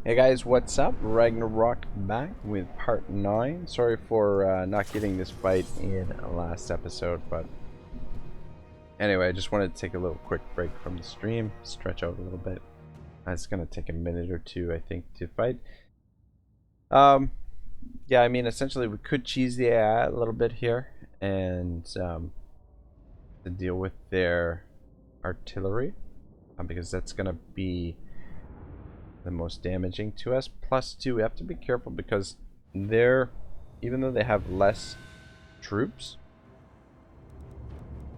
Hey guys, what's up? Ragnarok back with part 9. Sorry for not getting this fight in last episode, but anyway, I just wanted to take a little quick break from the stream, stretch out a little bit. It's going to take a minute or two, I think, to fight. Yeah, I mean, essentially we could cheese the AI a little bit here and to deal with their artillery, because that's going to be the most damaging to us. Plus two, we have to be careful because they're, even though they have less troops,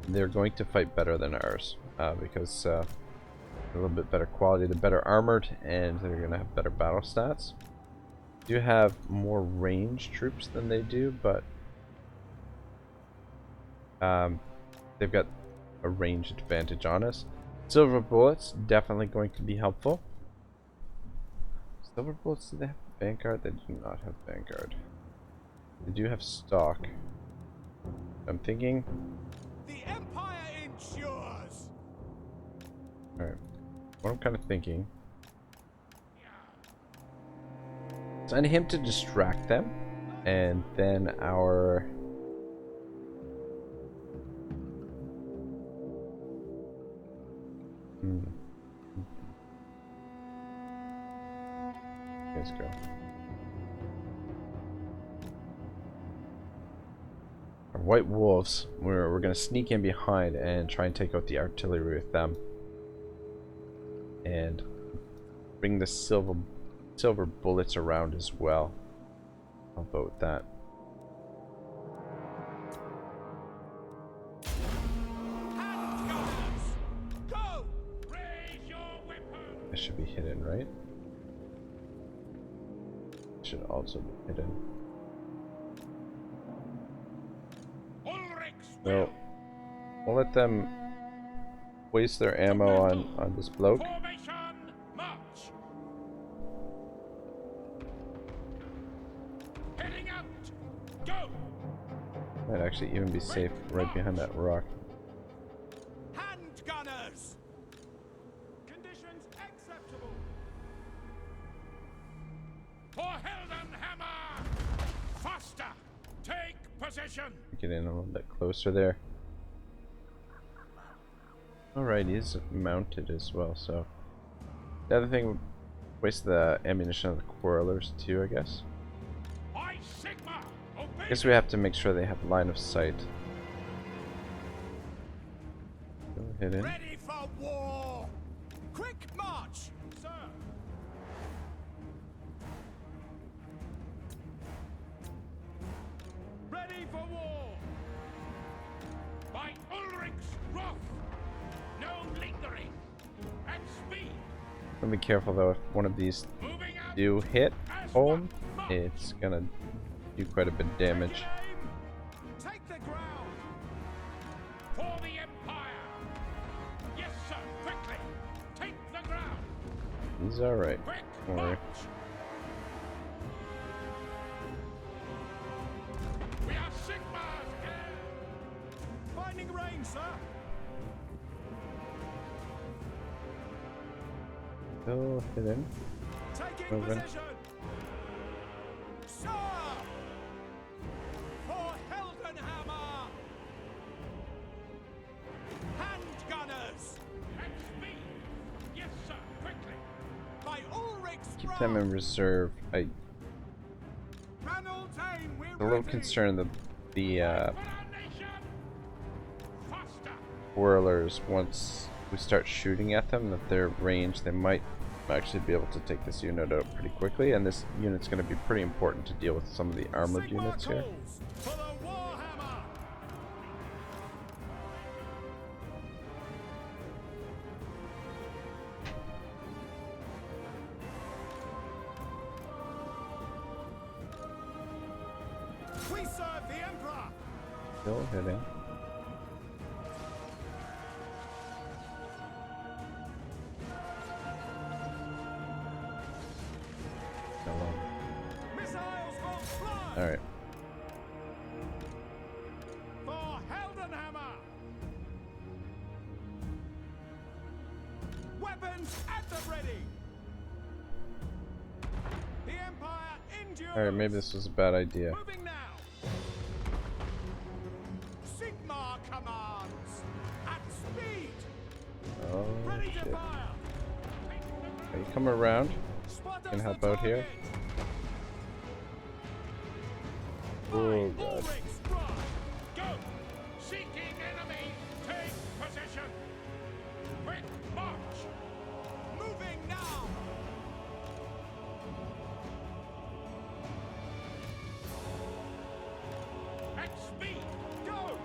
they're going to fight better than ours because a little bit better quality, they're better armored, and they're going to have better battle stats. They do have more ranged troops than they do, but they've got a range advantage on us. Silver bullets definitely going to be helpful. Silver bullets, do they have Vanguard? They do not have Vanguard. They do have stock. I'm thinking. The Empire ensures. Alright. What I'm kind of thinking. Send him to distract them. And then our. Let's go. Our white wolves, we're gonna sneak in behind and try and take out the artillery with them, and bring the silver bullets around as well. I'll vote with that. Go! Raise your weapons. It should be hidden, right? Should also be hidden. Well, we'll let them waste their ammo on this bloke. Might actually even be safe right behind that rock. Handgunners. Conditions acceptable. For Heldenhammer! Faster! Take position! Get in a little bit closer there. Alright, he's mounted as well, so. The other thing, waste the ammunition of the quarrelers too, I guess. I guess we have to make sure they have line of sight. Go ahead in. Ready for war! Quick march! Sir! Ready for war! By Ulrich's wrath! No lingering! At speed! Be careful though, if one of these do hit home, it's gonna do quite a bit of damage. Take the ground! For the Empire! Yes, sir, quickly! Take the ground! He's alright. Don't worry. We are Sigmar's here! Finding range, sir! Go hit him. Taking position! Sir! For Heldenhammer! Handgunners! At speed! Yes, sir, quickly! By Ulrich's Keep them in reserve. I'm a little concerned that the whirlers, once we start shooting at them, that their range, they might actually be able to take this unit out pretty quickly, and this unit's going to be pretty important to deal with some of the armored units here. For the Warhammer! We serve the Emperor! Still hitting. Alright. For Heldenhammer! Weapons at the ready! The Empire endures. Alright, maybe this was a bad idea. Moving now. Sigmar commands at speed. Oh, Ready to shit. fire. Are you coming around? Spot Can us help the out here? target. Oh, Find God. Ulrich's drive. Go. Seeking enemy. Take position. Quick march. Moving now. At speed. Go.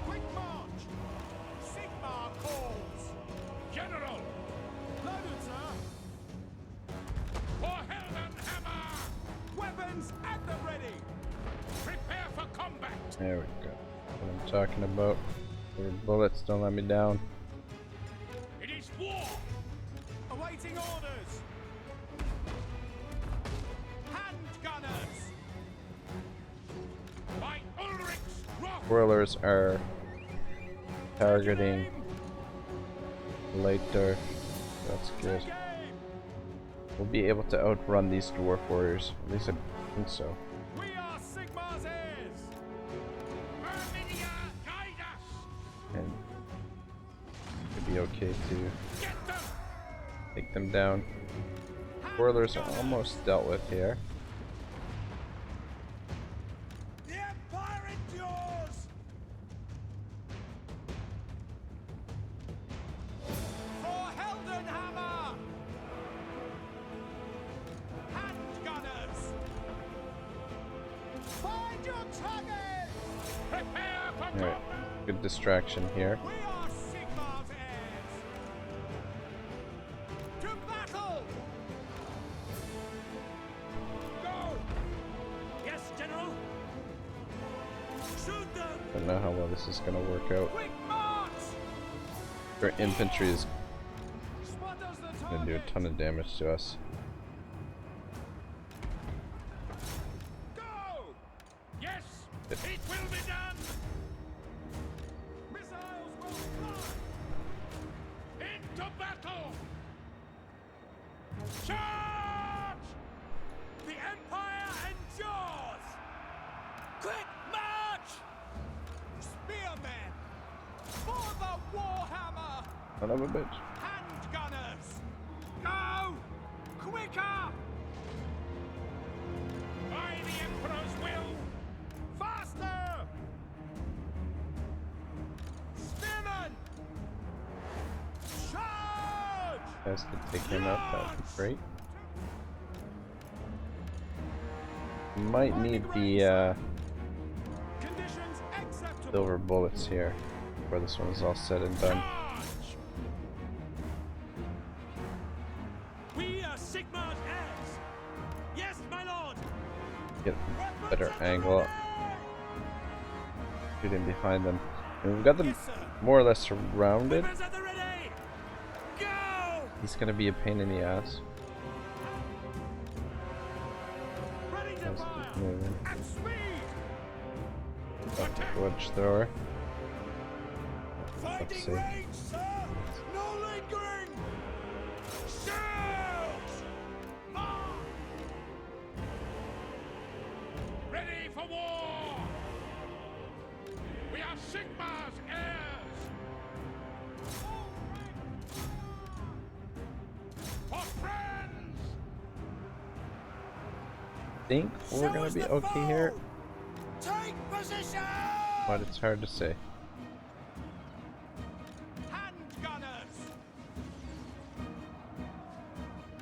Quick march. Sigmar calls. General. Loaded, sir. For Heldenhammer. Weapons at the ready. Prepare for combat. There we go. What I'm talking about. Your bullets don't let me down. It is war. Awaiting orders. Handgunners. By Ulrich's wrath. Spoilers are targeting later. That's good. Take aim. We'll be able to outrun these dwarf warriors. At least I think so. We are Sigmar's heirs. Arminia, guide us. And it'd be okay to Get them. take them down. Spoilers are almost dealt with here. The Empire endures. For Heldenhammer. Handgunners. Find your target. Prepare for Alright, combat. good distraction here. We are Sigmar's heirs. To battle. Go. Yes, General. Shoot them. Don't know how well this is gonna work out. Quick march. Their infantry is Spot us the gonna do a target. ton of damage to us. Go. Yes, it will be done. Missiles will fly. Into battle. Charge. The Empire endures. Quick march. Spearmen. For the Warhammer. Son of a bitch. Handgunners. Go. Quicker. By the Emperor's will. Faster. Spearmen. Charge. You guys could take him out, that would be great. Might need the Conditions acceptable. silver bullets here before this one is all said and done. Charge. We are Sigmar's heirs. Yes, my lord. Get a better angle, shoot in behind them. And we've got them Yes, sir. more or less surrounded. Weapons at the ready. Go. He's gonna be a pain in the ass. Ready to Let's fire. keep moving. At speed. Got the wedge thrower. Finding see. range, sir. No lingering. Shoot. March. Ready for war. We are Sigmar's heirs. For friends. Think we're gonna be okay here, Take position. but it's hard to say. Handgunners.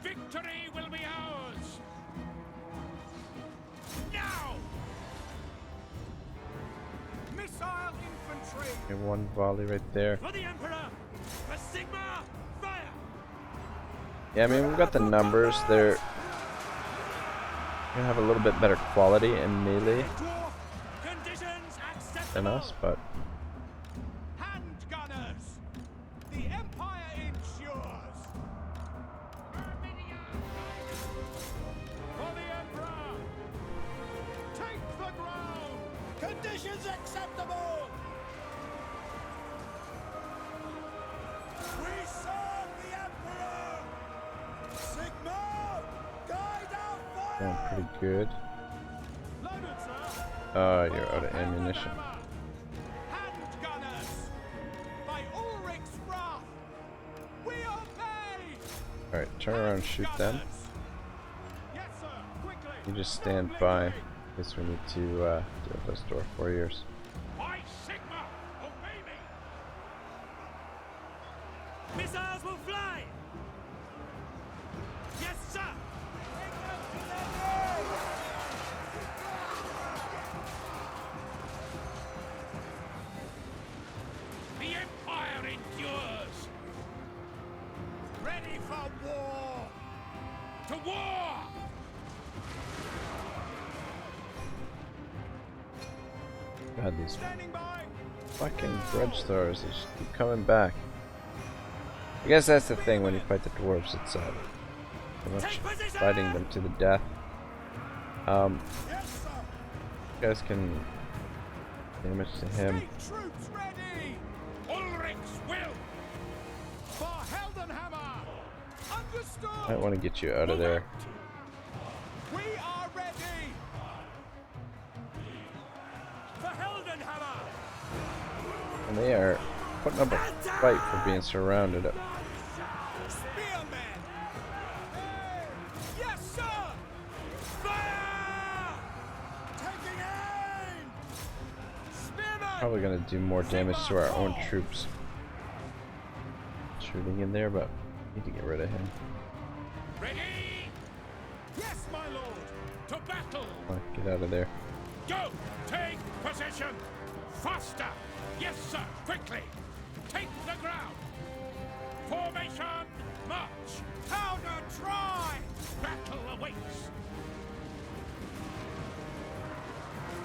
Victory will be ours. Now. Missile infantry. Okay, one volley right there. For the Emperor. For Sigmar. Fire. Yeah, I mean we've got the numbers. They're gonna have a little bit better quality in melee Dwarf. Conditions acceptable. than us, but Handgunners. The Empire ensures. For the Emperor. Take the ground. Conditions acceptable. We serve the Emperor. Sigmar, guide our Going pretty good. Loaded, sir. You're out of ammunition. Handgunners. By Ulrich's wrath. We obey. Alright, turn around and shoot them. Yes, sir. Quickly. You just stand by in case we need to deal with those dwarf warriors. By Sigma, obey me. Missiles will fly! Yes, sir! The Empire endures. Ready for war. To war. God, these Standing by. fucking grudge throwers, they just keep coming back. I guess that's the thing when you fight the dwarves, it's pretty much fighting them to the death. Yes, sir. You guys can damage to him. State troops ready. Ulrich's will. For Heldenhammer. Understood. I want to get you out of there. We are ready. For Heldenhammer! And they are putting up a fight for being surrounded. Spearmen. Hey. Yes, sir. Fire! Taking aim. Spearmen. Probably gonna do more damage to our own troops. Shooting in there, but need to get rid of him. Ready. Yes, my lord. To battle. Get out of there. Go! Take position! Faster! Yes, sir! Quickly! Take the ground! Formation! March! Powder dry! Battle awaits!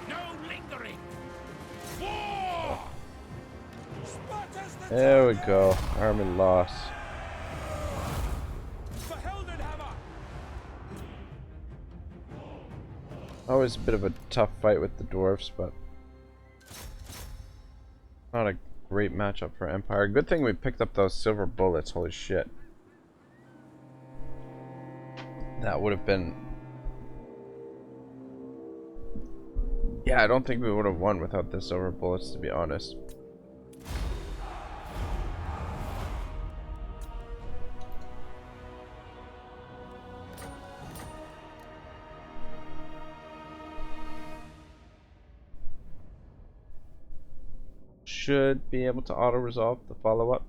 No lingering! War! Sparta's the There we go. Army loss. For Heldenhammer! Always a bit of a tough fight with the dwarves, but not a great matchup for Empire. Good thing we picked up those silver bullets. Holy shit. That would have been... Yeah, I don't think we would have won without the silver bullets, to be honest. Should be able to auto-resolve the follow-up.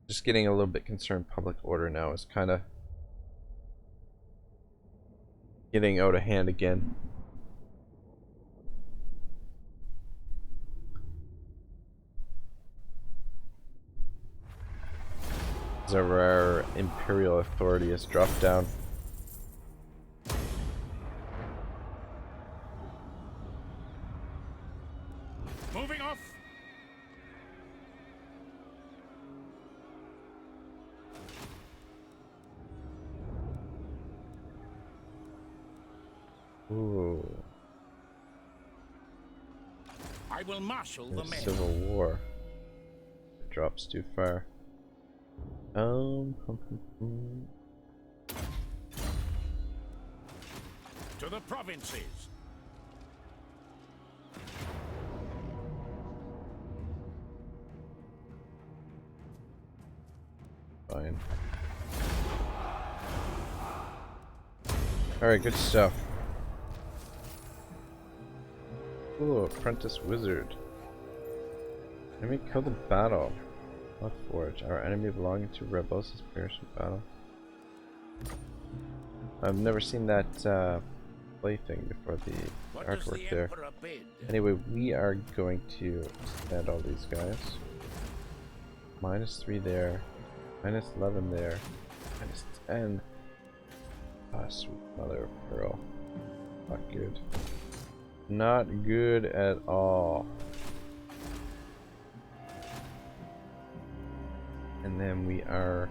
Just getting a little bit concerned public order now is kind of getting out of hand again. As our imperial authority has dropped down. Moving off! Ooh, I will marshal the men. Civil War. It drops too far. To the provinces. Fine. Alright, good stuff. Ooh, apprentice wizard. Enemy killed in battle. Blood Forge. Our enemy belonging to rebels has perished in battle. I've never seen that plaything before, the artwork there. Anyway, we are going to stand all these guys. -3 there. -11 there. -10. Ah, sweet mother of pearl. Not good. Not good at all. And then we are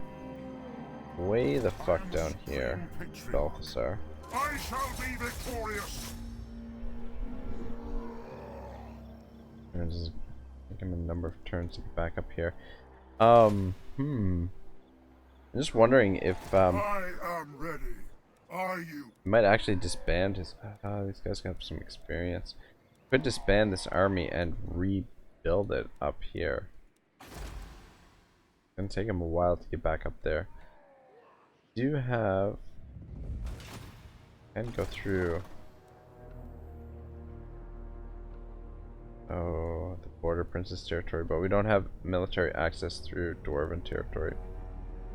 way the fuck down here, Balthasar. I shall be victorious. There's Take him a number of turns to get back up here. I'm just wondering if I am ready. Are you? we might actually disband his. These guys got some experience. Could disband this army and rebuild it up here. It's gonna take him a while to get back up there. Do have and go through. Oh, the border princess territory, but we don't have military access through dwarven territory.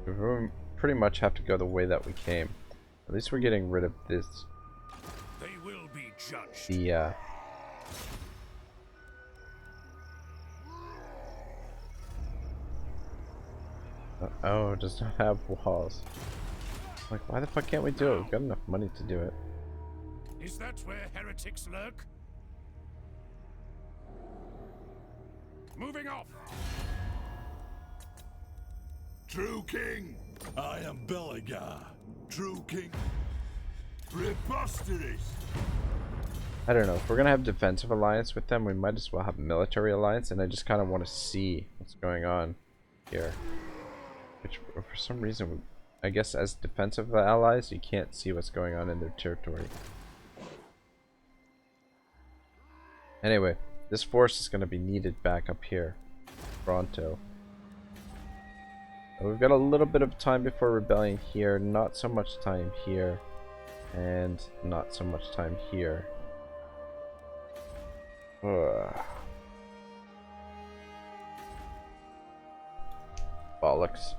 We pretty much have to go the way that we came. At least we're getting rid of this. They will be judged. The oh, it does not have walls. Like, why the fuck can't we do it? We've got enough money to do it. Is that where heretics lurk? Moving off. True king. I am Beligar, true king. Preposterous. I don't know. If we're gonna have defensive alliance with them, we might as well have military alliance, and I just kind of want to see what's going on here. Which, for some reason, I guess as defensive allies, you can't see what's going on in their territory. Anyway, this force is going to be needed back up here. Pronto. We've got a little bit of time before rebellion here, not so much time here, and not so much time here. Ugh. Bollocks.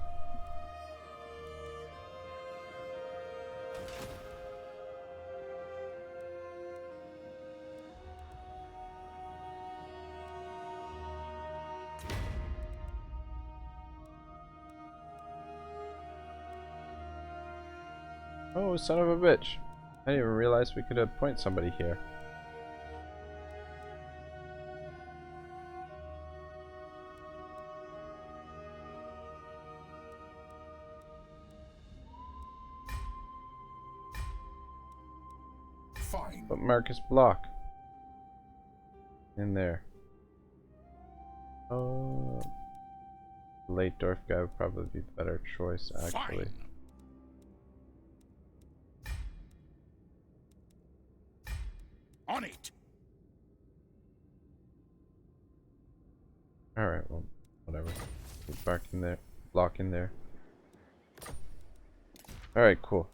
Oh, son of a bitch. I didn't even realize we could appoint somebody here. Fine. But Marcus Block. In there. Oh. Late Dwarf guy would probably be the better choice, actually. Fine. On it. Alright, well, whatever. Put Bark in there. Block in there. Alright, cool.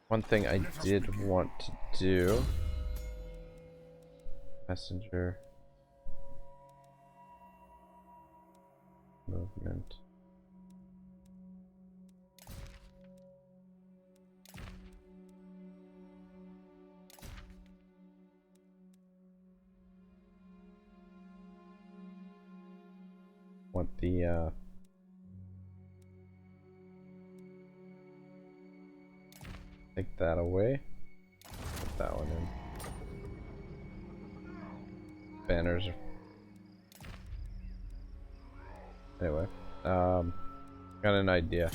One thing I did want to do. Messenger. Movement. Want the take that away. Put that one in. Banners. Anyway, got an idea.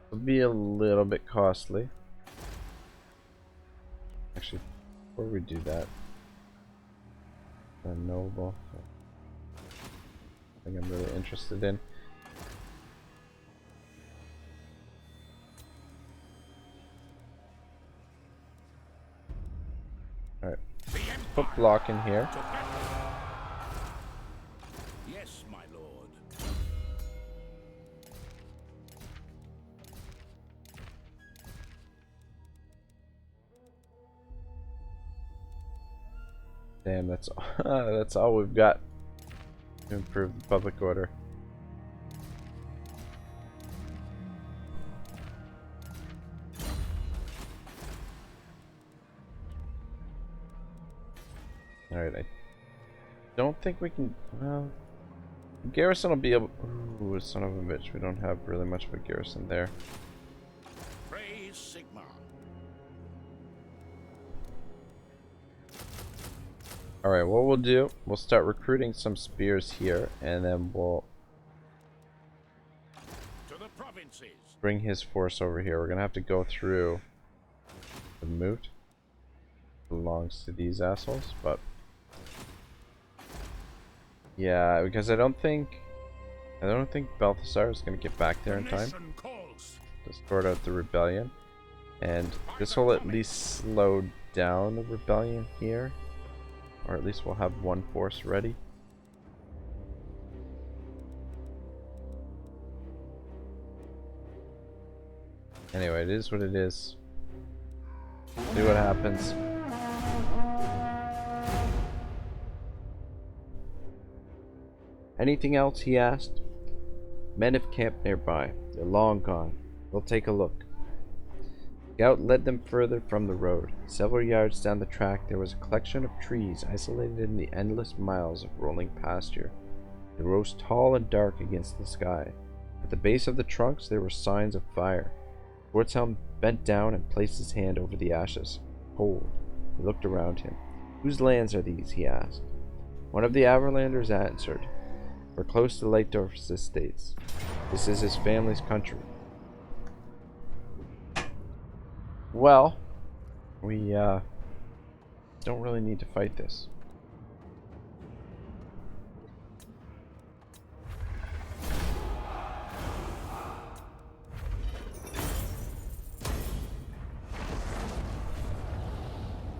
It'll be a little bit costly. Actually, before we do that, a noble. I think I'm really interested in. Alright. Put block in here. Yes, my lord. Damn, that's all, that's all we've got to improve the public order. Alright, I don't think we can. Well, garrison will be able. Ooh, son of a bitch, we don't have really much of a garrison there. Praise Sigma. Alright, what we'll do, we'll start recruiting some spears here, and then we'll To the provinces. bring his force over here. We're gonna have to go through been moved. Belongs to these assholes, but yeah, because I don't think Balthasar is gonna get back there in time to sort out the rebellion, and this will at least slow down the rebellion here, or at least we'll have one force ready. Anyway, it is what it is. See what happens. Anything else? He asked. Men have camped nearby. They're long gone. We'll take a look. Gelt led them further from the road. Several yards down the track there was a collection of trees isolated in the endless miles of rolling pasture. They rose tall and dark against the sky. At the base of the trunks there were signs of fire. Schwarzhelm bent down and placed his hand over the ashes. Cold. He looked around him. Whose lands are these? He asked. One of the Averlanders answered. We're close to Leitdorf's estates. This is his family's country. Well, we don't really need to fight this.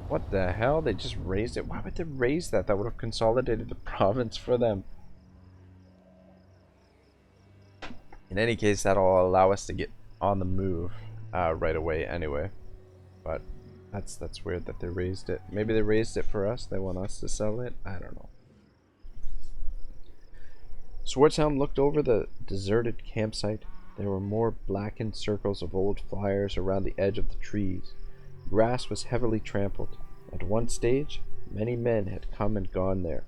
What the hell? They just raised it? Why would they raise that? That would have consolidated the province for them. In any case, that'll allow us to get on the move right away anyway. But that's weird that they raised it. Maybe they raised it for us. They want us to sell it. I don't know. Schwarzhelm looked over the deserted campsite. There were more blackened circles of old fires around the edge of the trees. The grass was heavily trampled. At one stage, many men had come and gone there.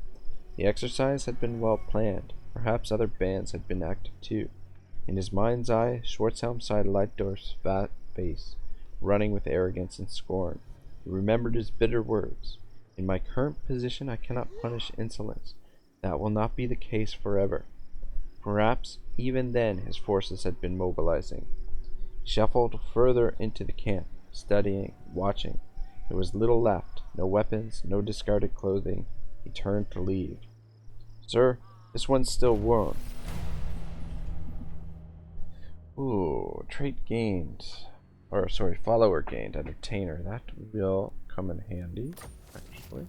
The exercise had been well planned. Perhaps other bands had been active too. In his mind's eye, Schwarzhelm saw Leitdorf's fat face, running with arrogance and scorn. He remembered his bitter words. In my current position I cannot punish insolence. That will not be the case forever. Perhaps even then his forces had been mobilizing. He shuffled further into the camp, studying, watching. There was little left, no weapons, no discarded clothing. He turned to leave. Sir, this one's still warm. Ooh, trait gained. Or, sorry, follower gained, entertainer. That will come in handy, actually.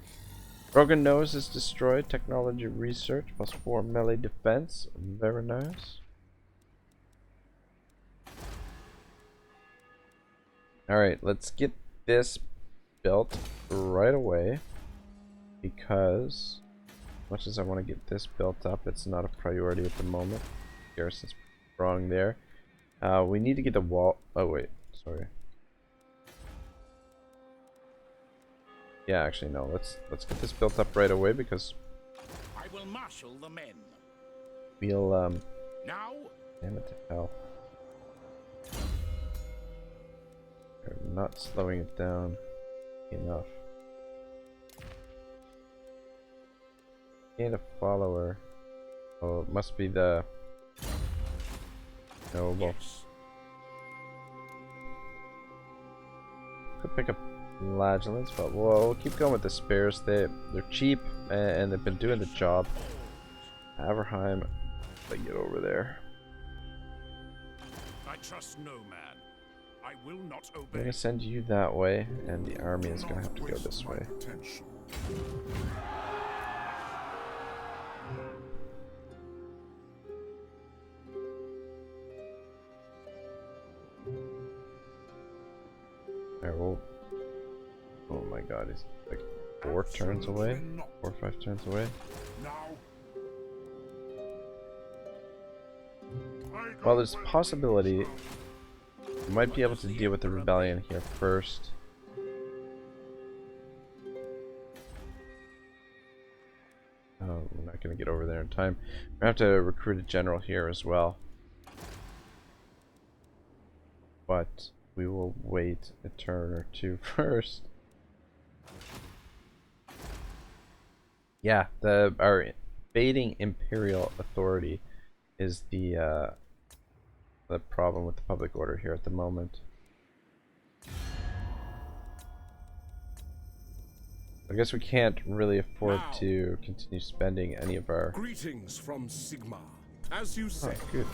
Broken nose is destroyed. Technology research, +4 melee defense. Very nice. Alright, let's get this built right away. Because, as much as I want to get this built up, it's not a priority at the moment. Garrison's wrong there. We need to get the wall. Oh, wait. Sorry. Yeah, actually, no. Let's get this built up right away because I will marshal the men. we'll Now, damn it to hell. They're not slowing it down enough. Gain a follower. Oh, it must be the noble. yes. Could pick up Flagellants, but we'll keep going with the spares. They're cheap and they've been doing the job. Averheim, they get over there. I trust no man. I will not I'm obey. gonna send you that way, and the army is gonna have to go this way. Potential. Alright, well. Oh my god, he's like 4 turns away? 4 or 5 turns away? Now. Well, there's a possibility we might be able to deal with the rebellion here first. Oh, we're not gonna get over there in time. We have to recruit a general here as well. But we will wait a turn or two first. Yeah, our invading imperial authority is the problem with the public order here at the moment. I guess we can't really afford to continue spending any of our... Greetings from Sigmar. As you say, Oh, good.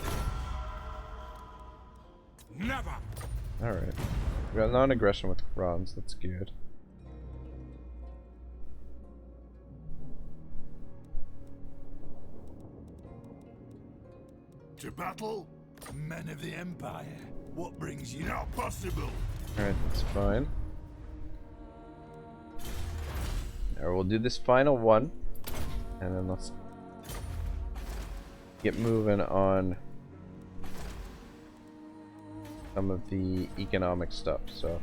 never. Alright. We got non-aggression with Bronze, that's good. To battle, men of the Empire. What brings you? Not possible. Alright, that's fine. Alright, we'll do this final one, and then let's get moving on some of the economic stuff, so.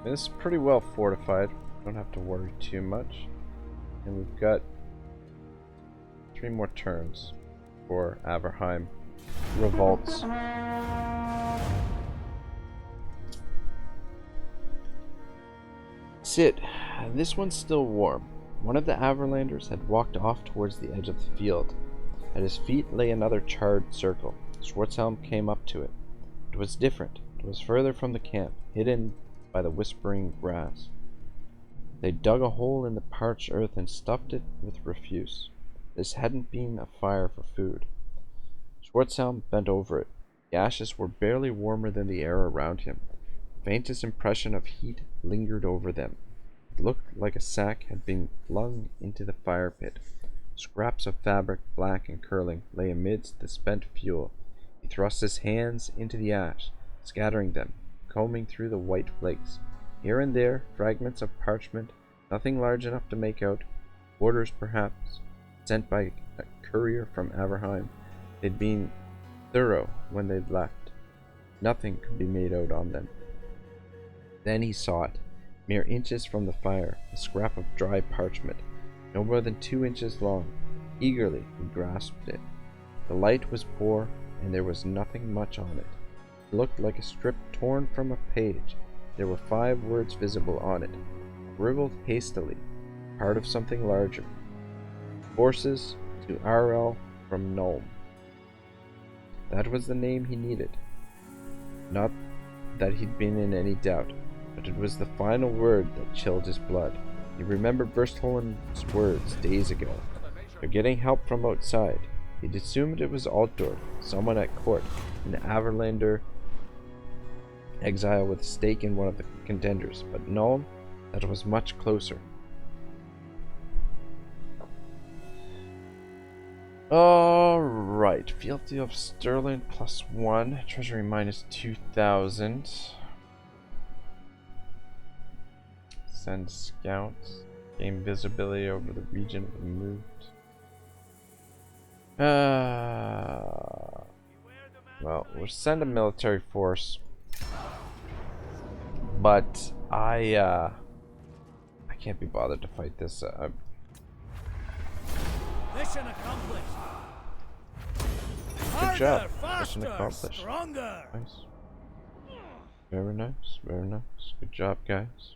This is pretty well fortified, don't have to worry too much. And we've got 3 more turns for Averheim revolts. Sit. This one's still warm. One of the Averlanders had walked off towards the edge of the field. At his feet lay another charred circle. Schwarzhelm came up to it. It was different. It was further from the camp, hidden by the whispering grass. They dug a hole in the parched earth and stuffed it with refuse. This hadn't been a fire for food. Schwarzhelm bent over it. The ashes were barely warmer than the air around him. The faintest impression of heat lingered over them. It looked like a sack had been flung into the fire pit. Scraps of fabric, black and curling, lay amidst the spent fuel. He thrust his hands into the ash, scattering them, combing through the white flakes. Here and there, fragments of parchment, nothing large enough to make out. Orders, perhaps, sent by a courier from Averheim. They'd been thorough when they'd left. Nothing could be made out on them. Then he saw it, mere inches from the fire, a scrap of dry parchment, no more than 2 inches long. Eagerly he grasped it. The light was poor, and there was nothing much on it. It looked like a strip torn from a page. There were 5 words visible on it, scribbled hastily, part of something larger. Forces to RL from Nuln. That was the name he needed. Not that he'd been in any doubt, but it was the final word that chilled his blood. He remembered Verstholen's words days ago. They're getting help from outside. He'd assumed it was Altdorf, someone at court, an Averlander exile with a stake in one of the contenders, but no, that was much closer. Alright, fealty of Sterling +1, treasury -2,000. Send scouts, gain visibility over the region removed. Well, we'll send a military force, but I can't be bothered to fight this. Mission accomplished. Good job. Harder, faster, Mission accomplished. stronger. Nice. Very nice. Very nice. Good job, guys.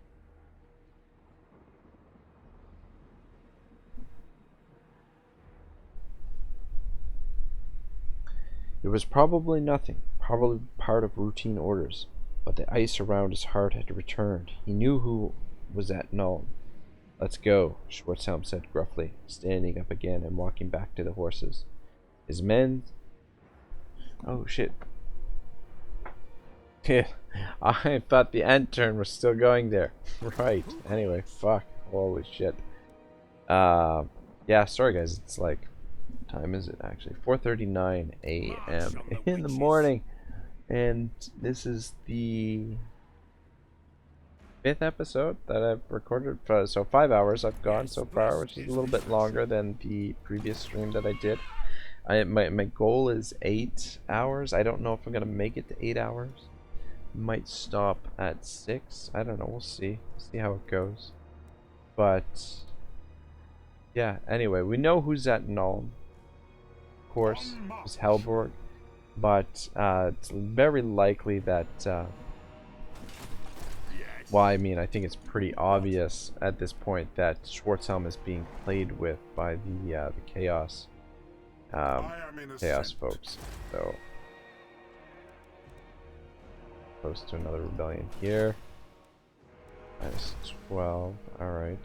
It was probably nothing, probably part of routine orders, but the ice around his heart had returned. He knew who was at Nuln. Let's go, Schwarzhelm said gruffly, standing up again and walking back to the horses. His men... Oh, shit. Yeah, I thought the end turn was still going there. Right. Anyway, fuck. Holy shit. Yeah, sorry guys, it's like... What time is it actually? 4:39 a.m. in the morning. And this is the 5th episode that I've recorded. So 5 hours I've gone so far, which is a little bit longer than the previous stream that I did. My goal is 8 hours. I don't know if I'm gonna make it to 8 hours. Might stop at 6. I don't know. We'll see. See how it goes. But yeah. Anyway, we know who's at Nuln. Of course, it's Helborg. But it's very likely that. Well, I mean, I think it's pretty obvious at this point that Schwarzhelm is being played with by the Chaos am innocent. chaos folks. So close to another rebellion here. Minus 12. All right.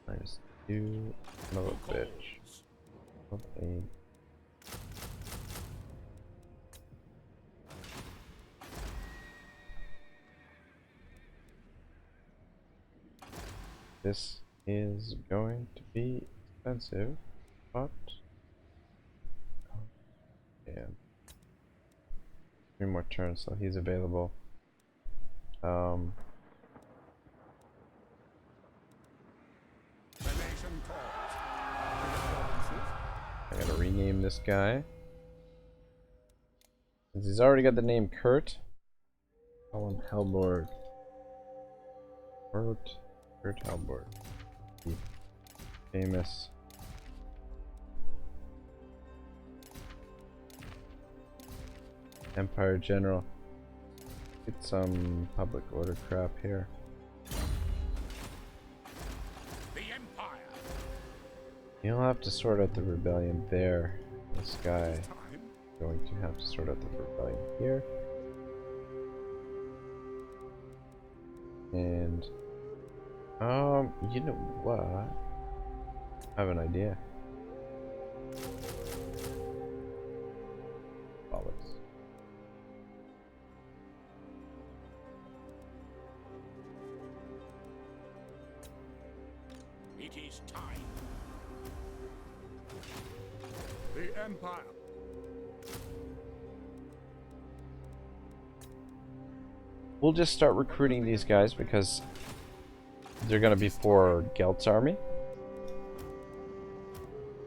Minus 2. Another bitch. Okay. This is going to be expensive, but yeah, 3 more turns, so he's available. The nation calls. I'm gonna rename this guy. Since he's already got the name Kurt, call him Hellborg. Kurt Hellborg. The famous Empire General. Get some public order crap here. The Empire. You'll have to sort out the rebellion there. This guy is Time. going to have to sort out the rebellion here. And you know what? I have an idea. Bollocks. It is time. The Empire. We'll just start recruiting these guys because they're gonna be for Gelt's army.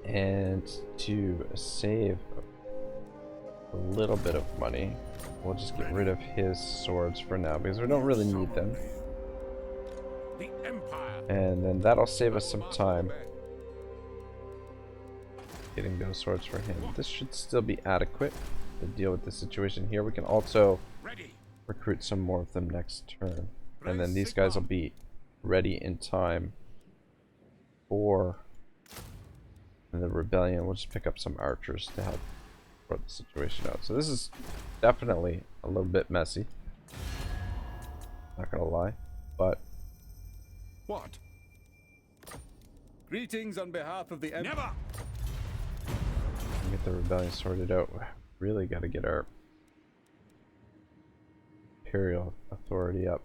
And to save a little bit of money, we'll just get rid of his swords for now because we don't really need them. The Empire. And then that'll save us some time getting those swords for him. This should still be adequate to deal with the situation here. We can also Ready. recruit some more of them next turn. And then these guys will be ready in time for the rebellion. We'll just pick up some archers to help sort the situation out. So this is definitely a little bit messy. Not gonna lie. But What? Greetings on behalf of the Never. get the rebellion sorted out. We really gotta get our imperial authority up.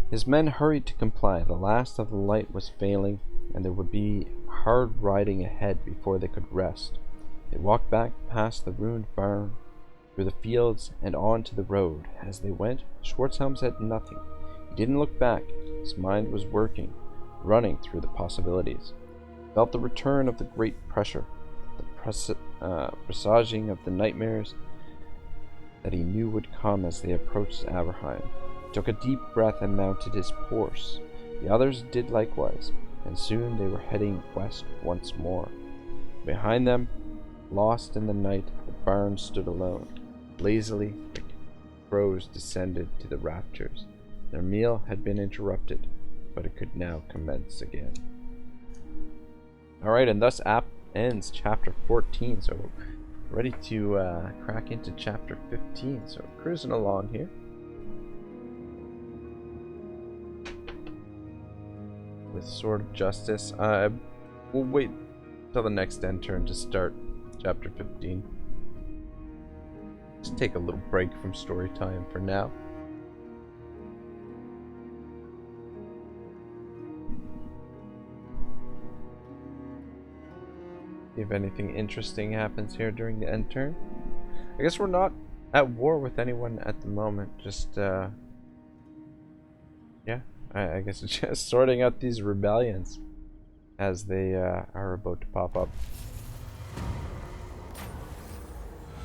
His men hurried to comply. The last of the light was failing, and there would be hard riding ahead before they could rest. They walked back past the ruined barn, through the fields, and on to the road. As they went, Schwarzhelm said nothing. He didn't look back. His mind was working, running through the possibilities. He felt the return of the great pressure, the presaging of the nightmares that he knew would come as they approached Aberheim. He took a deep breath and mounted his horse. The others did likewise, and soon they were heading west once more. Behind them, lost in the night, the barn stood alone. Lazily, the crows descended to the rafters. Their meal had been interrupted, but it could now commence again. Alright, and thus ends chapter 14, so we're ready to crack into chapter 15. So cruising along here. With Sword of Justice. We'll wait till the next end turn to start chapter 15. Just take a little break from story time for now. See if anything interesting happens here during the end turn. I guess we're not at war with anyone at the moment. Just yeah, I guess it's just sorting out these rebellions as they are about to pop up.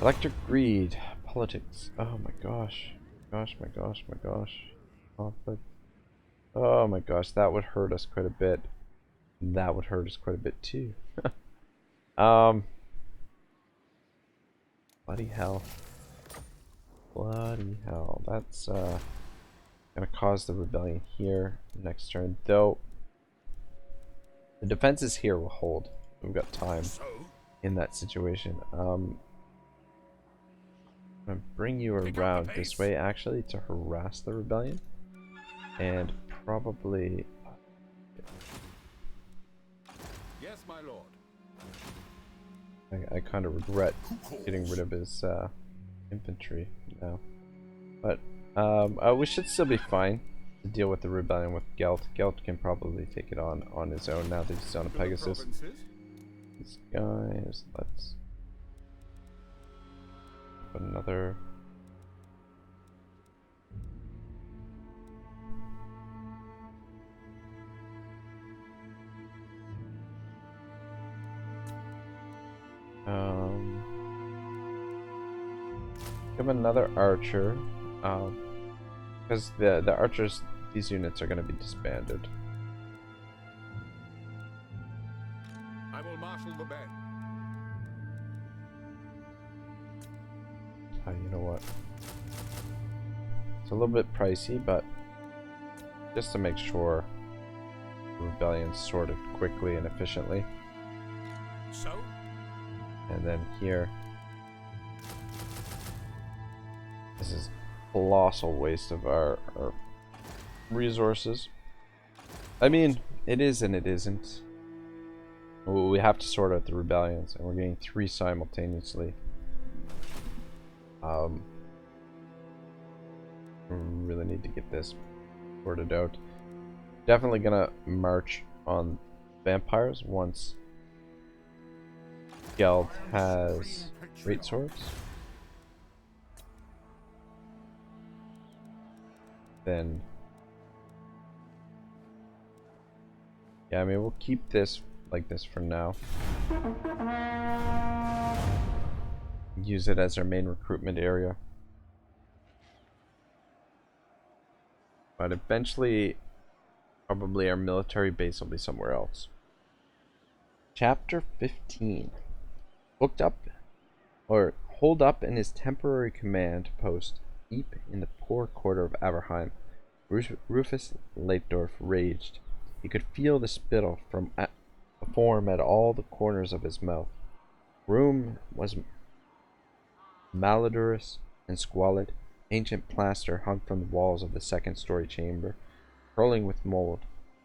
Electric greed, politics. Oh my gosh. Gosh, my gosh, my gosh. Conflict. Oh my gosh, that would hurt us quite a bit. That would hurt us quite a bit too. Bloody hell. Bloody hell. That's gonna cause the rebellion here next turn. Though the defenses here will hold. We've got time in that situation. I'm gonna bring you around this way actually to harass the rebellion. And probably Yes, my lord. I kind of regret getting rid of his infantry now. But we should still be fine to deal with the rebellion with Gelt. Gelt can probably take it on his own now that he's on a Pegasus. These guys, let's put another. Give another archer, because the archers, these units are going to be disbanded. I will marshal the men. You know what? It's a little bit pricey, but just to make sure the rebellion's sorted quickly and efficiently. So? And then here, this is a colossal waste of our resources. I mean, it is and it isn't. We have to sort out the rebellions, and we're getting 3 simultaneously. We really need to get this sorted out. Definitely gonna march on vampires once Geld has Wraight swords. Then, yeah, I mean, we'll keep this like this for now. Use it as our main recruitment area. But eventually, probably our military base will be somewhere else. Chapter 15. Booked up, or holed up in his temporary command post deep in the poor quarter of Averheim, Rufus Leitdorf raged. He could feel the spittle form at all the corners of his mouth. Room was malodorous and squalid. Ancient plaster hung from the walls of the second-story chamber, curling with mold.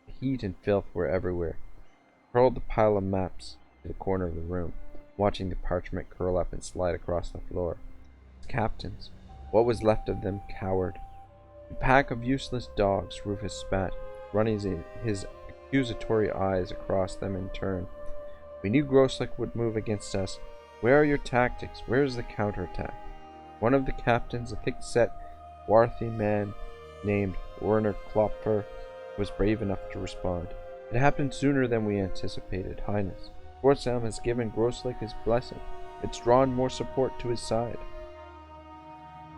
The heat and filth were everywhere. Hurled the pile of maps to the corner of the room, watching the parchment curl up and slide across the floor. His captains, what was left of them, cowered. A pack of useless dogs, Rufus spat, running his accusatory eyes across them in turn. We knew Grosslick would move against us. Where are your tactics? Where is the counterattack? One of the captains, a thick-set, swarthy man named Werner Klopfer, was brave enough to respond. It happened sooner than we anticipated, Highness. Schwarzhelm has given Grosslick his blessing. It's drawn more support to his side.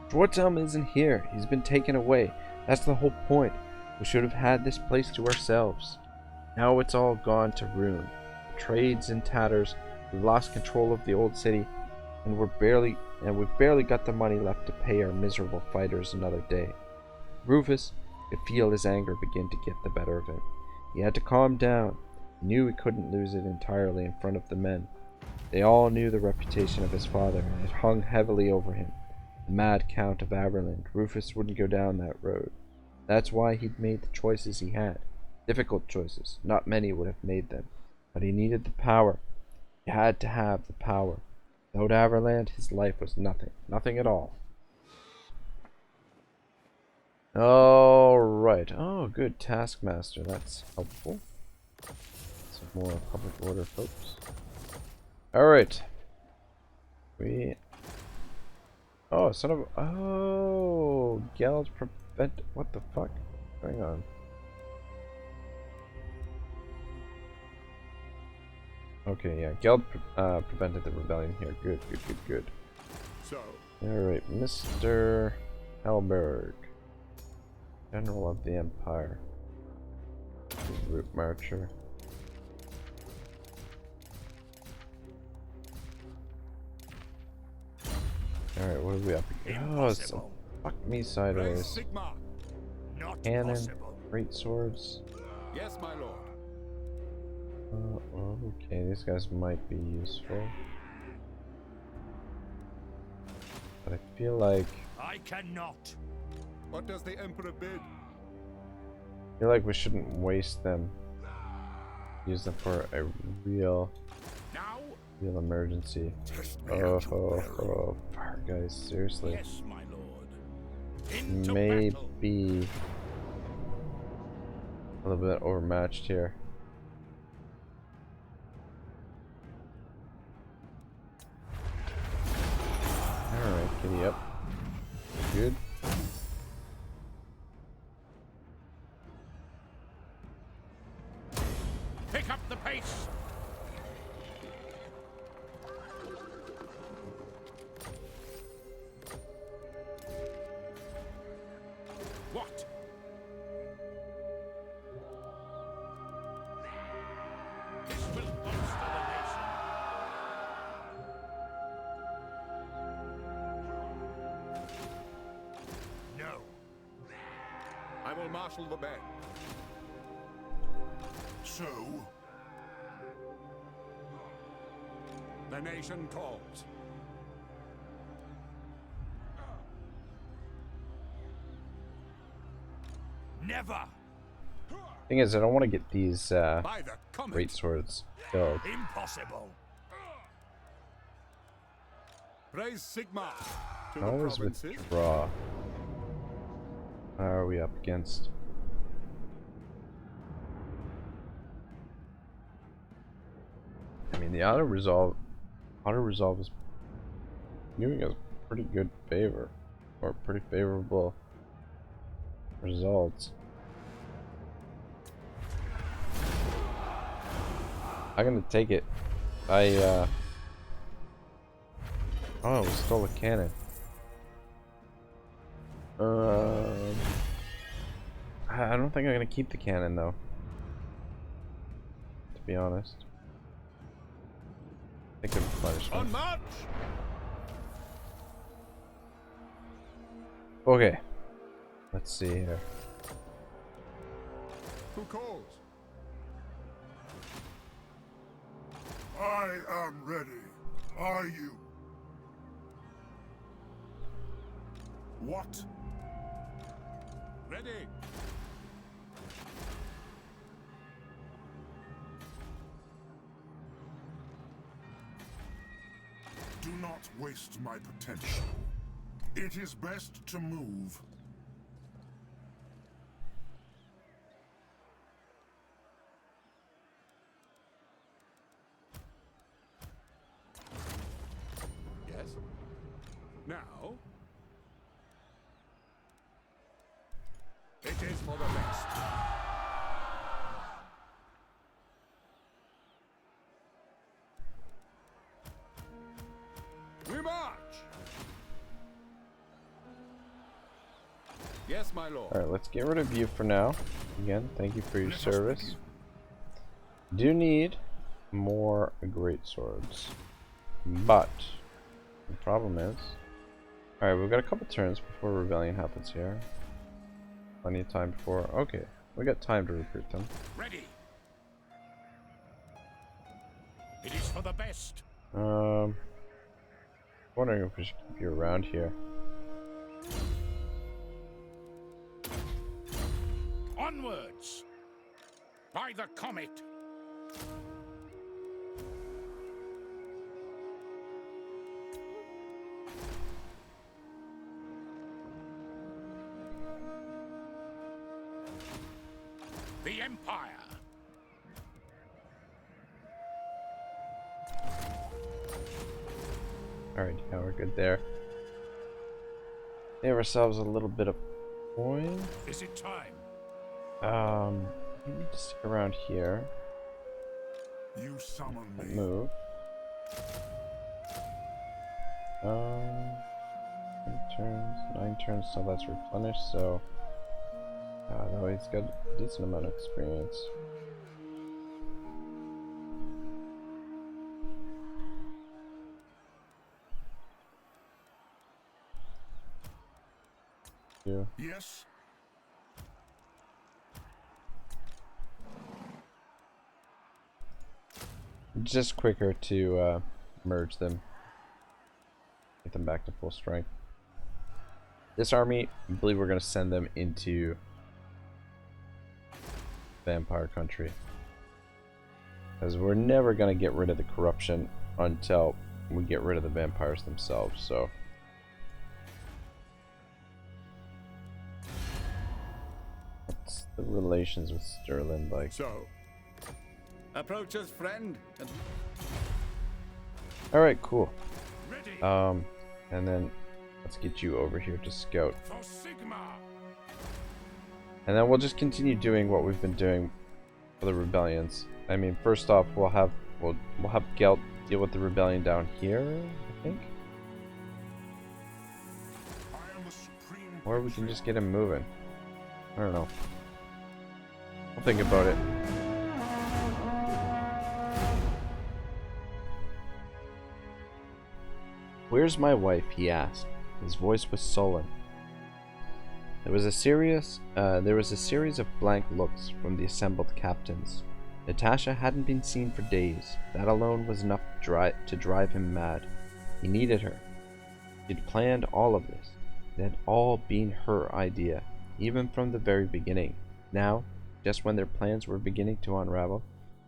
Schwarzhelm isn't here. He's been taken away. That's the whole point. We should have had this place to ourselves. Now it's all gone to ruin. The trade's in tatters. We've lost control of the old city, and we've barely got the money left to pay our miserable fighters another day. Rufus could feel his anger begin to get the better of him. He had to calm down. He knew he couldn't lose it entirely in front of the men. They all knew the reputation of his father. It hung heavily over him. The mad Count of Averland. Rufus wouldn't go down that road. That's why he'd made the choices he had. Difficult choices. Not many would have made them. But he needed the power. He had to have the power. Without Averland, his life was nothing. Nothing at all. Alright. Oh, good. Taskmaster. That's helpful. Some more public order, folks. Alright. Oh, son of... Oh! Geld prevent... What the fuck? Hang on. Okay, yeah. Geld prevented the rebellion here. Good, good, good, good. So? Alright, Mr. Helberg, General of the Empire. Route Marcher. Alright, what are we up against? Oh, it's fuck me sideways. Sigma. Not Cannon, possible. great swords. Yes, my lord. Okay, these guys might be useful. But I feel like I cannot. What does the Emperor bid? we shouldn't waste them. Use them for a real Now? emergency. Test me Oh, at your peril. fire guys, seriously. Yes, my lord. Into battle. Maybe a little bit overmatched here. Alright, giddy up. Good. Pick up the pace. What? This will bolster the nation. No. I will marshal the band. So, The nation calls. Never. Thing is, I don't want to get these By the comet. great swords killed. Impossible. Praise Sigma. To the Always provinces. withdraw. How are we up against? I mean, the auto resolve is giving us pretty good favor, or pretty favorable results. I'm gonna take it. Oh, we stole a cannon. I don't think I'm gonna keep the cannon though, to be honest. I think it's punishment. On march. Okay, let's see here. Who calls? I am ready. Are you? What? Ready. Do not waste my potential. It is best to move. Yes. Now. It is for the best. We march. Yes, my lord. Alright, let's get rid of you for now. Again, thank you for your Let us service. begin. Do need more great swords, but the problem is, alright, we've got a couple turns before rebellion happens here. Plenty of time before. Okay, we got time to recruit them. Ready. It is for the best. Wondering if we should keep you around here. Onwards. By the comet. The Empire. Alright, yeah, we're good there. Save ourselves a little bit of coin. Is it time? We need to stick around here. You summon me. Move. turns, 9 turns till that's replenished, so no, he's got a decent amount of experience. Yeah. Yes. Just quicker to merge them, get them back to full strength. This army, I believe we're going to send them into vampire country, because we're never going to get rid of the corruption until we get rid of the vampires themselves. So what's the relations with Sterling like? So, approach us, friend. All right, cool. Ready And then let's get you over here to scout, for Sigma. and then we'll just continue doing what we've been doing for the rebellions. I mean, first off, we'll have Gelt deal with the rebellion down here, I think, I am the supreme. or we can just get him moving. I don't know. I'll think about it. "Where's my wife?" he asked. His voice was sullen. There was a series of blank looks from the assembled captains. Natasha hadn't been seen for days. That alone was enough to drive him mad. He needed her. He'd planned all of this. It had all been her idea, even from the very beginning. Now, just when their plans were beginning to unravel,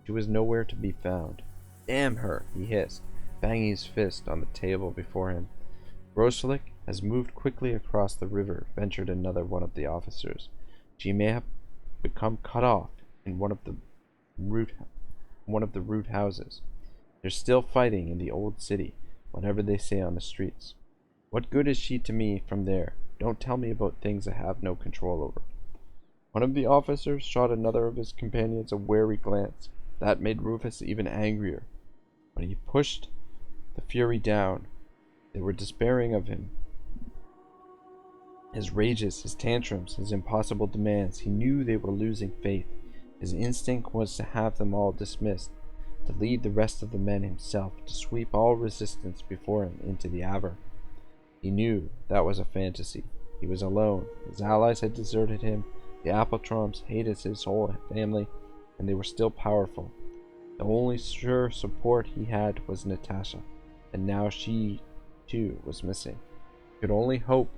she was nowhere to be found. "Damn her!" he hissed, banging his fist on the table before him. "Groslik has moved quickly across the river," ventured another one of the officers. "She may have become cut off in one of the root houses. They're still fighting in the old city, whatever they say on the streets. What good is she to me from there? Don't tell me about things I have no control over." One of the officers shot another of his companions a wary glance. That made Rufus even angrier. But he pushed the fury down. They were despairing of him. His rages, his tantrums, his impossible demands, he knew they were losing faith. His instinct was to have them all dismissed, to lead the rest of the men himself, to sweep all resistance before him into the Aver. He knew that was a fantasy. He was alone. His allies had deserted him. The Appletroms hated his whole family, and they were still powerful. The only sure support he had was Natasha, and now she, too, was missing. He could only hope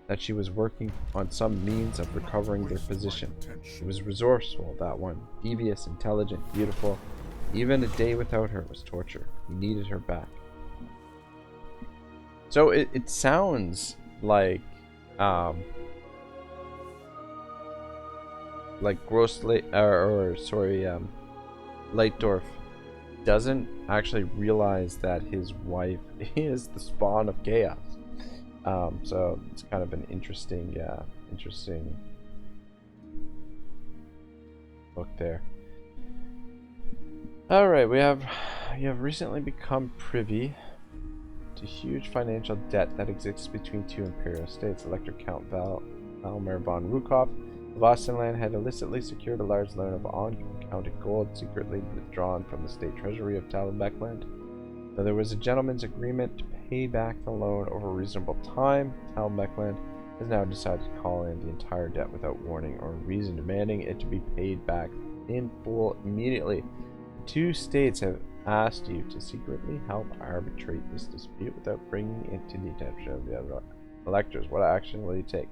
that she was working on some means of recovering their position. She was resourceful, that one. Devious, intelligent, beautiful. Even a day without her was torture. He needed her back. So it sounds like Leitdorf doesn't actually realize that his wife is the spawn of chaos. So it's kind of an interesting look there. All right, you have recently become privy to huge financial debt that exists between two imperial states. Elector Count Valmer von Rukov of Austenland had illicitly secured a large loan of uncounted gold secretly withdrawn from the state treasury of Talbeckland. Though there was a gentleman's agreement to pay back the loan over a reasonable time, Talbeckland has now decided to call in the entire debt without warning or reason, demanding it to be paid back in full immediately. The two states have asked you to secretly help arbitrate this dispute without bringing it to the attention of the other electors. What action will you take?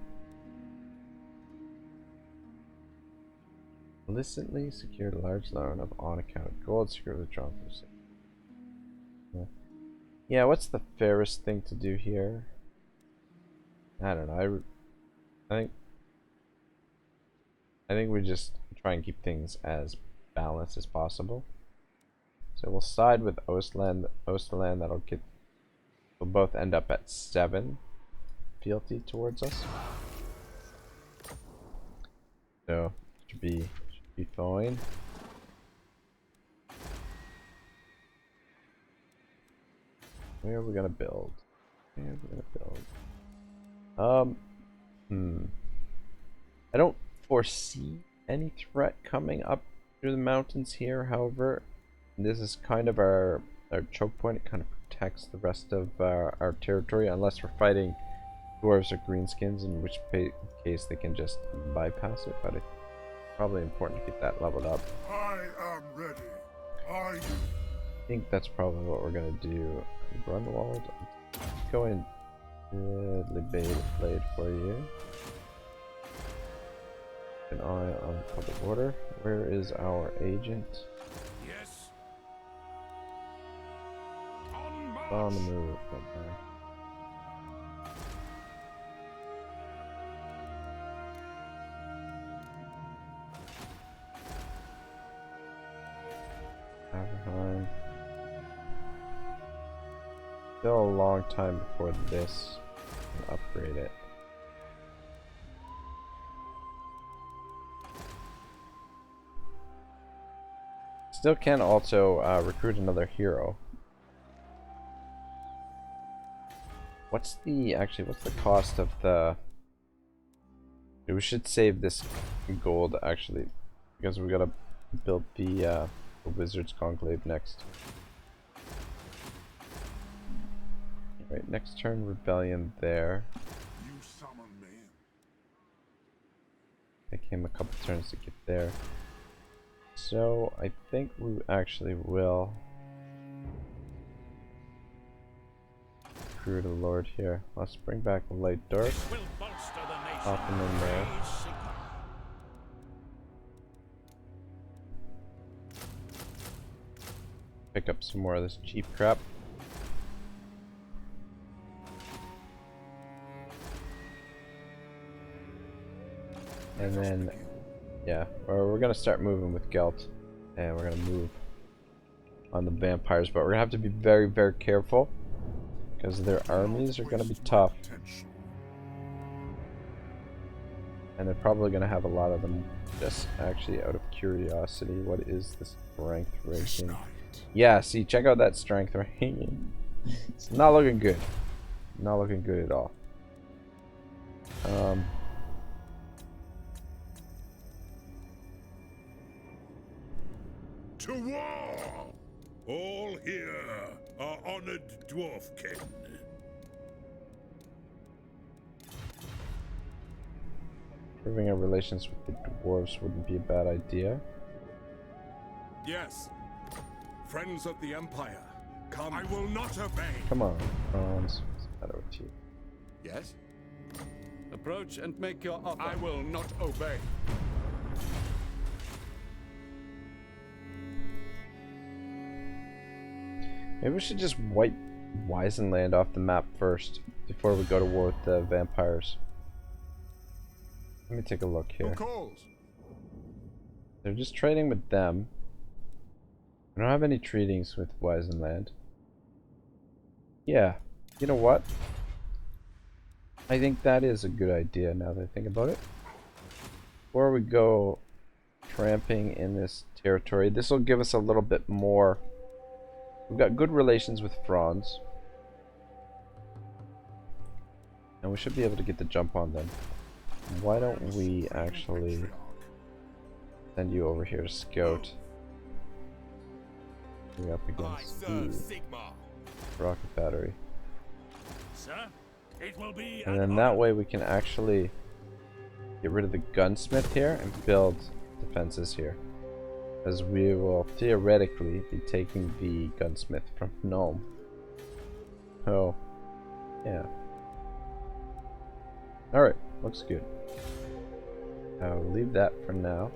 Illicitly secured a large loan of unaccounted gold secretly drawn from the state. Yeah, what's the fairest thing to do here? I don't know. I think we just try and keep things as balanced as possible. So we'll side with Osterland. We'll both end up at 7 fealty towards us. So should be fine. Where are we gonna build? Um, I don't foresee any threat coming up through the mountains here. However, this is kind of our choke point. It kind of protects the rest of our territory, unless we're fighting dwarves or greenskins, in which case they can just bypass it. But it's probably important to get that leveled up. I am ready. Are you? I think that's probably what we're gonna do. Grunwald, go in. Deadly blade for you. Keep an eye on public order. Where is our agent? Yes. On the move. Okay. Averheim. Still a long time before this can upgrade it. Still can also recruit another hero. What's the cost of the? We should save this gold actually, because we gotta build the Wizard's Conclave next. Right, next turn rebellion there. You summon me. It came a couple turns to get there. So I think we actually will recruit a lord here. Let's bring back the light dark. Pop him in there. Pick up some more of this cheap crap. And then, yeah, we're gonna start moving with Gelt, and we're gonna move on the vampires, but we're gonna have to be very, very careful because their armies are gonna be tough, and they're probably gonna have a lot of them. Just actually out of curiosity, what is the strength rating? Yeah, see, check out that strength rating. It's not looking good. Not looking good at all. To war! All here are honored dwarfkin. Improving our relations with the dwarves wouldn't be a bad idea. Yes. Friends of the Empire, come. I will not obey. Come on, Franz. What's the matter with you? Yes? Approach and make your offer. I will not obey. Maybe we should just wipe Weisenland off the map first before we go to war with the vampires. Let me take a look here. Who calls? They're just trading with them. I don't have any treaties with Weisenland. Yeah, you know what? I think that is a good idea now that I think about it. Before we go tramping in this territory, this will give us a little bit more. We've got good relations with Franz, and we should be able to get the jump on them. Why don't we actually send you over here to scout? We're up against rocket battery, Sir, it will be and then that way we can actually get rid of the gunsmith here and build defenses here, as we will theoretically be taking the gunsmith from Nome. Oh, yeah. Alright, looks good. I'll leave that for now.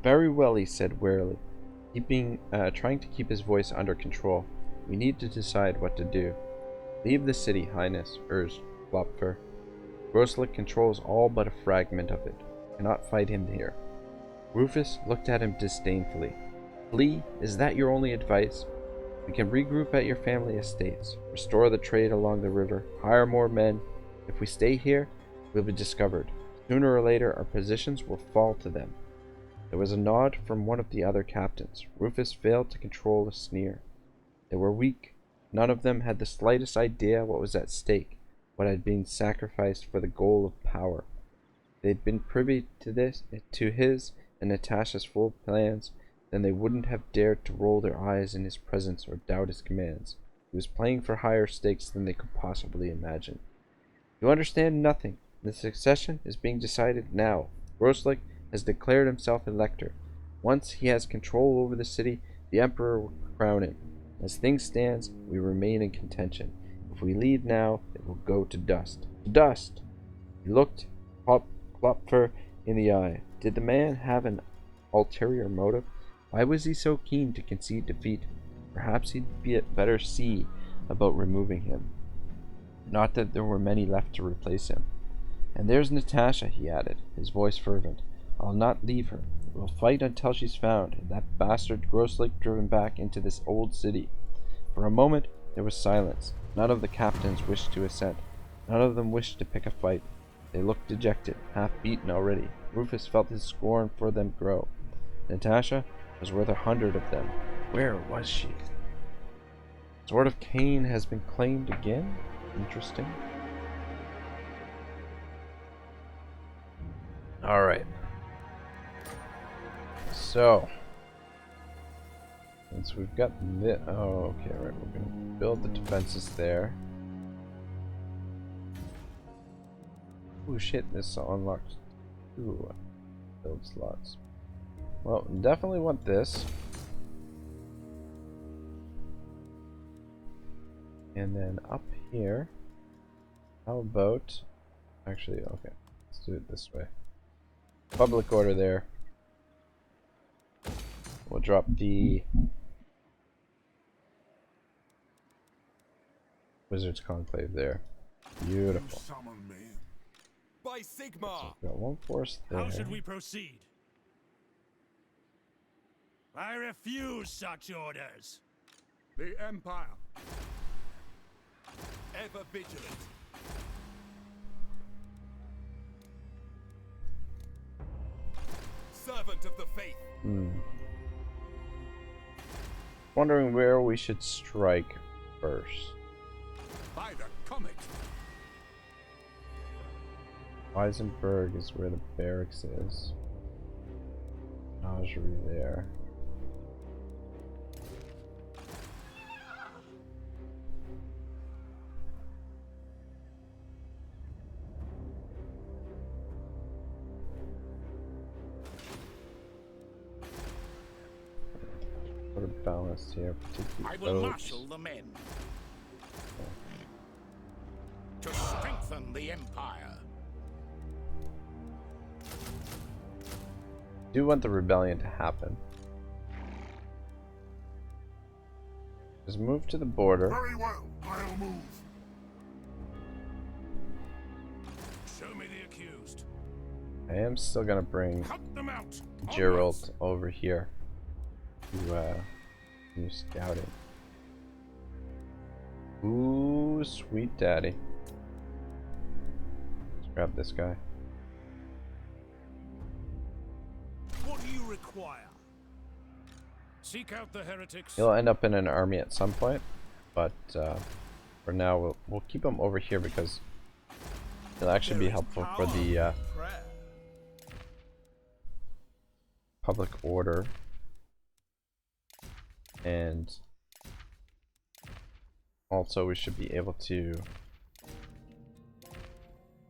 Very well, he said wearily, trying to keep his voice under control. We need to decide what to do. Leave the city, Highness, urged Klopfer. Groslick controls all but a fragment of it. Cannot fight him here. Rufus looked at him disdainfully. Flee? Is that your only advice? We can regroup at your family estates, restore the trade along the river, hire more men. If we stay here, we'll be discovered. Sooner or later, our positions will fall to them." There was a nod from one of the other captains. Rufus failed to control a sneer. They were weak. None of them had the slightest idea what was at stake, what had been sacrificed for the goal of power. They'd been privy to his and Natasha's full plans, then they wouldn't have dared to roll their eyes in his presence or doubt his commands. He was playing for higher stakes than they could possibly imagine. "You understand nothing. The succession is being decided now. Groslick has declared himself elector. Once he has control over the city, the Emperor will crown him. As things stand, we remain in contention. If we leave now, it will go to dust. To dust!" He looked Klopfer in the eye. Did the man have an ulterior motive? Why was he so keen to concede defeat? Perhaps he'd better see about removing him. Not that there were many left to replace him. "And there's Natasha," he added, his voice fervent. "I'll not leave her. We'll fight until she's found, and that bastard Groslick driven back into this old city." For a moment there was silence. None of the captains wished to assent. None of them wished to pick a fight. They looked dejected, half-beaten already. Rufus felt his scorn for them grow. Natasha was worth 100 of them. Where was she? Sword of Cain has been claimed again? Interesting. Alright. So, since we've got this, oh, okay, right, we're gonna build the defenses there. Oh shit, this unlocks 2 build slots. Well, definitely want this. And then up here, how about, actually, okay, let's do it this way. Public order there. We'll drop the Wizard's Conclave there. Beautiful. Summon me. By Sigmar! We've got one force there. How should we proceed? I refuse such orders. The Empire. Ever vigilant. Servant of the faith. Wondering where we should strike first. By the comet. Weisenberg is where the barracks is. Menagerie there. Put a balance here. I will marshal the men to strengthen the Empire. Do want the rebellion to happen. Just move to the border. Very well, I'll move. Show me the accused. I am still gonna bring Cut them out. Geralt over here to do scouting. Ooh, sweet daddy. Let's grab this guy. What do you require? Seek out the heretics. He'll end up in an army at some point, but for now we'll keep him over here because he'll actually be helpful for the public order, and also we should be able to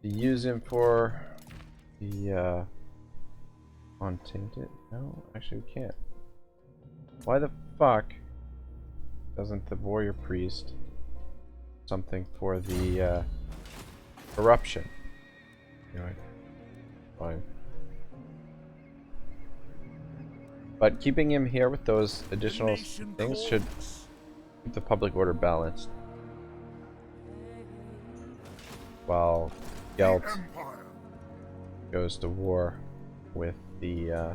use him for the untainted. No, actually we can't. Why the fuck doesn't the warrior priest something for the corruption? Anyway, fine. But keeping him here with those additional things should keep the public order balanced. While Gelt goes to war with the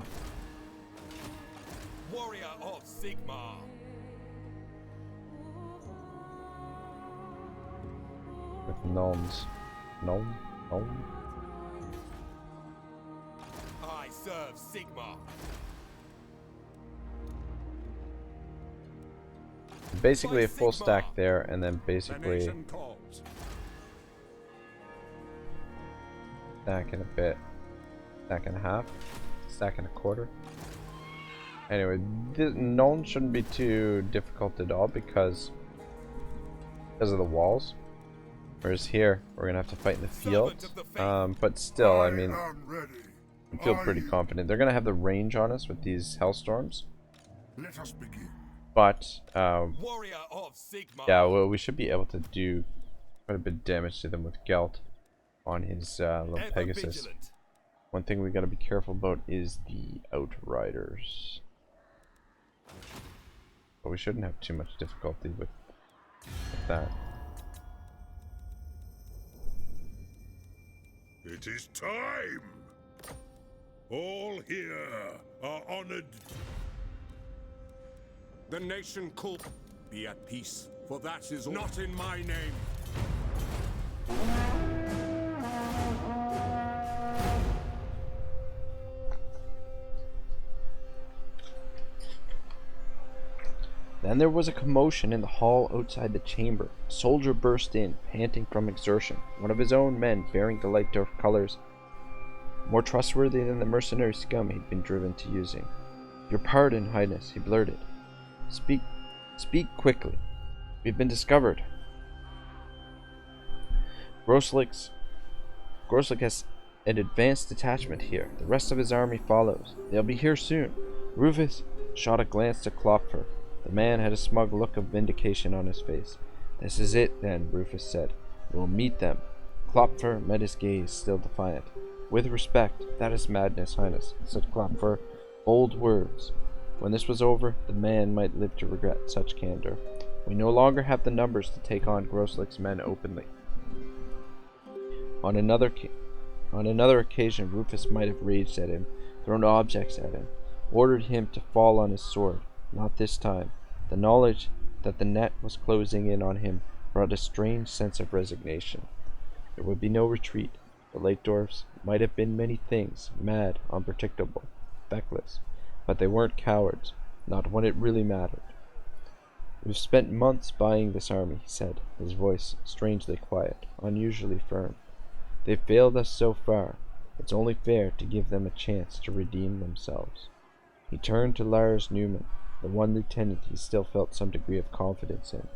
Warrior of Sigmar. Gnomes. Gnome? Gnome? I serve Sigmar. Basically a full stack there, and then The basically nation calls. stack in a bit. Stack and a half. Stack and a quarter. Anyway, Nuln shouldn't be too difficult at all because of the walls. Whereas here, we're gonna have to fight in the field. But still, I mean, am ready. I feel Are pretty you? confident. They're gonna have the range on us with these hellstorms. Let us begin. But Warrior of Sigmar. yeah, well, we should be able to do quite a bit of damage to them with Gelt on his little Ever Pegasus. vigilant. One thing we gotta be careful about is the Outriders. But we shouldn't have too much difficulty with that. It is time. All here are honored. The nation call. Be at peace, for that is all. Not in my name. Then there was a commotion in the hall outside the chamber. A soldier burst in, panting from exertion, one of his own men bearing the Lightdorf colors, more trustworthy than the mercenary scum he'd been driven to using. "Your pardon, Highness," he blurted. Speak quickly. We've been discovered. Groslik has an advanced detachment here. The rest of his army follows. They'll be here soon." Rufus shot a glance to Klopfer. The man had a smug look of vindication on his face. "This is it, then," Rufus said. "We'll meet them." Klopfer met his gaze, still defiant. "With respect, that is madness, Highness," said Klopfer. "Bold words. When this was over, the man might live to regret such candor. We no longer have the numbers to take on Groslik's men openly." On another occasion, Rufus might have raged at him, thrown objects at him, ordered him to fall on his sword. Not this time. The knowledge that the net was closing in on him brought a strange sense of resignation. There would be no retreat. The Leitdorfs might have been many things, mad, unpredictable, feckless, but they weren't cowards, not when it really mattered. "We've spent months buying this army," he said, his voice strangely quiet, unusually firm. "They've failed us so far. It's only fair to give them a chance to redeem themselves." He turned to Lars Newman, the one lieutenant he still felt some degree of confidence in.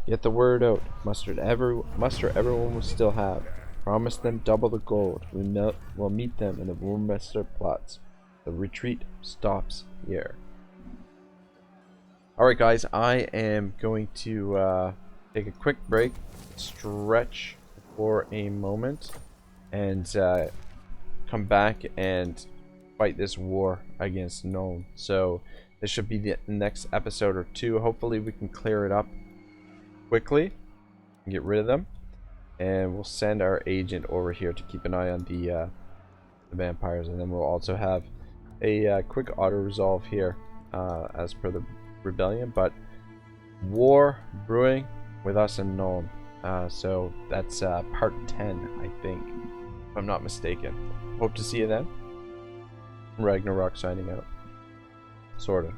"Get the word out. Muster everyone we still have. Promise them double the gold. We'll meet them in the Wurmester plots. The retreat stops here." Alright guys, I am going to take a quick break, stretch for a moment, and come back and fight this war against Nuln. So this should be the next episode or two. Hopefully we can clear it up quickly and get rid of them. And we'll send our agent over here to keep an eye on the vampires. And then we'll also have a quick auto-resolve here as per the rebellion. But war brewing with us and Nuln. So that's part 10, I think, if I'm not mistaken. Hope to see you then. Ragnarok signing out. Sorta.